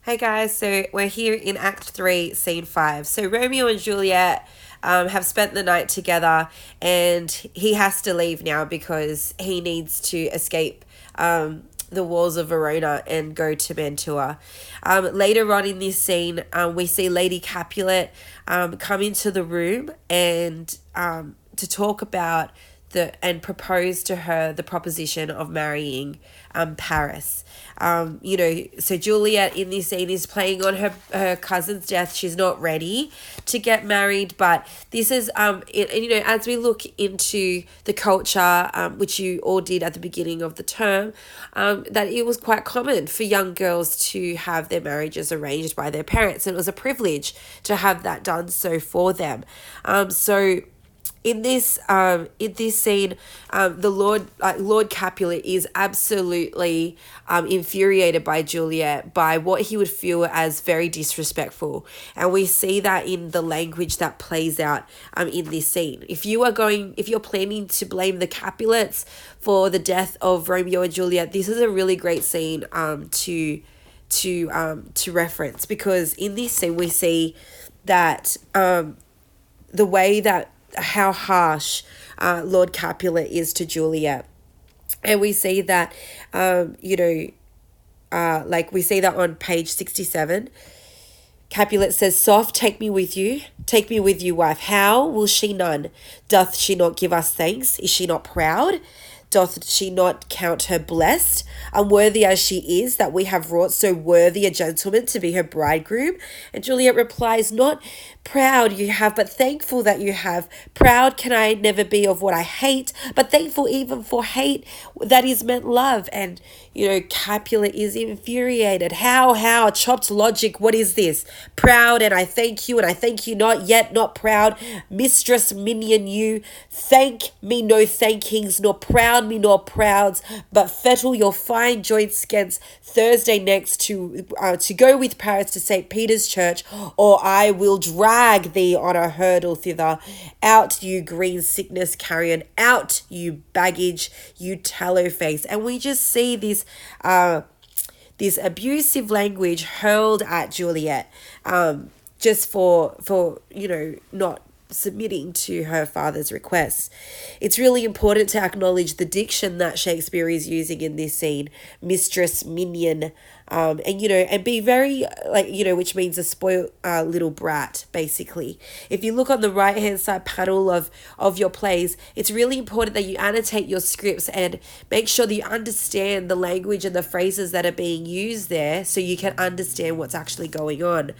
Hey guys, so we're here in Act 3, Scene 5. So Romeo and Juliet have spent the night together, and he has to leave now because he needs to escape the walls of Verona and go to Mantua. Later on in this scene, we see Lady Capulet come into the room and to talk about and propose to her the proposition of marrying Paris. So Juliet in this scene is playing on her cousin's death. She's not ready to get married, but this is as we look into the culture, which you all did at the beginning of the term, that it was quite common for young girls to have their marriages arranged by their parents, and it was a privilege to have that done so for them. So in this scene, the Lord Capulet is absolutely infuriated by Juliet, by what he would feel as very disrespectful, and we see that in the language that plays out in this scene. If you're planning to blame the Capulets for the death of Romeo and Juliet, this is a really great scene to reference, because in this scene we see that the way that how harsh Lord Capulet is to Juliet. And we see that, we see that on page 67. Capulet says, "Soft, take me with you. Take me with you, wife. How will she none? Doth she not give us thanks? Is she not proud? Doth she not count her blessed, unworthy as she is, that we have wrought so worthy a gentleman to be her bridegroom?" And Juliet replies, "Not proud you have, but thankful that you have. Proud can I never be of what I hate, but thankful even for hate that is meant love." And, Capulet is infuriated. How? Chopped logic, what is this? Proud, and I thank you, and I thank you not, yet not proud. Mistress, minion you, thank me no thankings, nor proud me nor prouds, but fettle your fine joints against Thursday next to go with Paris to St. Peter's Church, or I will drag thee on a hurdle thither. Out, you green sickness carrion, out, you baggage, you tallow face. And we just see this abusive language hurled at Juliet, just for not submitting to her father's requests. It's really important to acknowledge the diction that Shakespeare is using in this scene: mistress, minion, and be very, which means a spoiled little brat, basically. If you look on the right hand side panel of your plays, it's really important that you annotate your scripts and make sure that you understand the language and the phrases that are being used there, so you can understand what's actually going on.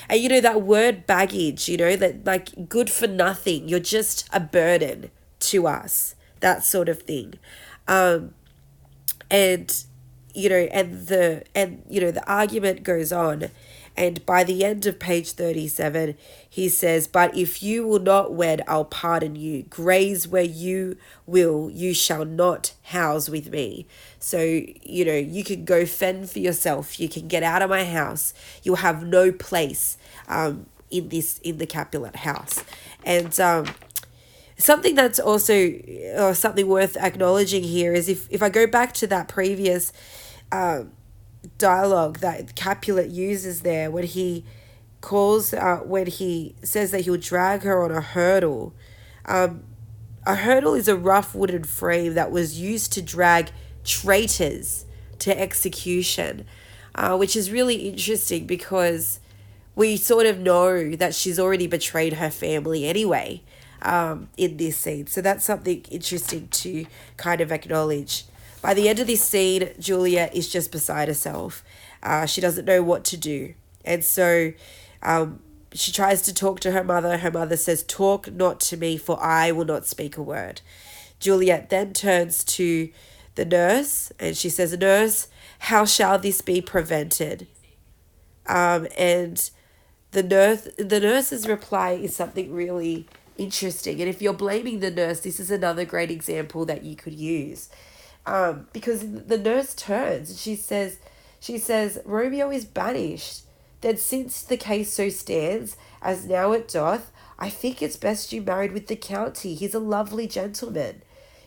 And that word baggage, that like good for nothing, you're just a burden to us, that sort of thing. And the argument goes on, and by the end of page 37 he says, "But if you will not wed, I'll pardon you. Graze where you will, you shall not house with me." So you can go fend for yourself, you can get out of my house, you'll have no place in the Capulet house. And something that's also something worth acknowledging here is, if I go back to that previous dialogue that Capulet uses there, when he says that he'll drag her on a hurdle. A hurdle is a rough wooden frame that was used to drag traitors to execution, which is really interesting because we sort of know that she's already betrayed her family anyway in this scene. So that's something interesting to kind of acknowledge. By the end of this scene, Juliet is just beside herself. She doesn't know what to do. And so she tries to talk to her mother. Her mother says, "Talk not to me, for I will not speak a word." Juliet then turns to the nurse and she says, "Nurse, how shall this be prevented?" And the nurse's reply is something really interesting. And if you're blaming the nurse, this is another great example that you could use. Because the nurse turns and she says, "Romeo is banished. Then since the case so stands, as now it doth, I think it's best you married with the county. He's a lovely gentleman.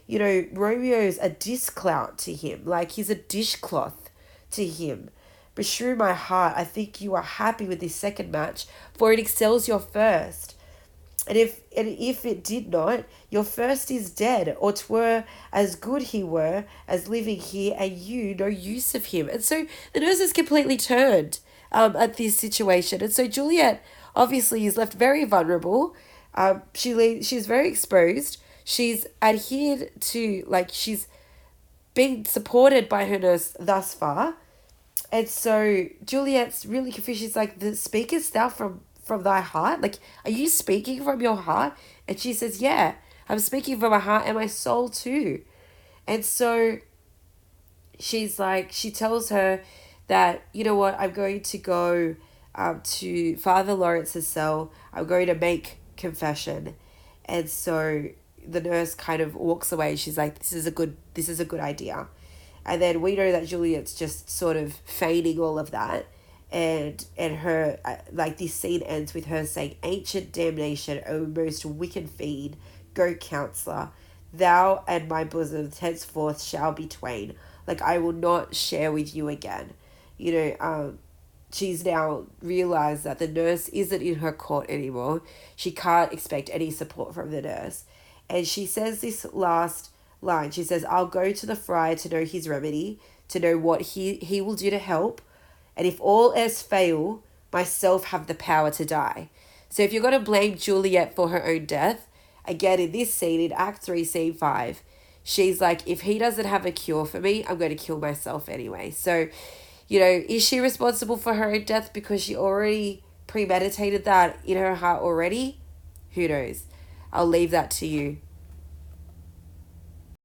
Romeo's a disclout to him, like he's a dishcloth to him. Beshrew my heart, I think you are happy with this second match, for it excels your first. And if it did not, your first is dead, or 'twere as good he were as living here, and you no use of him. And so the nurse is completely turned at this situation. And so Juliet obviously is left very vulnerable. She's very exposed. She's adhered to, like, she's been supported by her nurse thus far. And so Juliet's really confused. She's like, "The speakest thou from thy heart? Like, are you speaking from your heart?" And she says, "Yeah, I'm speaking from my heart and my soul too." And so she's like, she tells her that, "You know what, I'm going to go to Father Lawrence's cell. I'm going to make confession." And so the nurse kind of walks away. She's like, this is a good idea." And then we know that Juliet's just sort of feigning all of that. And her, like, this scene ends with her saying, "Ancient damnation, O most wicked fiend, go counselor, thou and my bosom henceforth shall be twain. Like, I will not share with you again." You know, she's now realized that the nurse isn't in her court anymore. She can't expect any support from the nurse. And she says this last line. She says, "I'll go to the friar to know his remedy, to know what he will do to help. And if all else fail, myself have the power to die." So if you're going to blame Juliet for her own death, again, in this scene, in Act 3, Scene 5, she's like, if he doesn't have a cure for me, I'm going to kill myself anyway. So, you know, is she responsible for her own death because she already premeditated that in her heart already? Who knows? I'll leave that to you.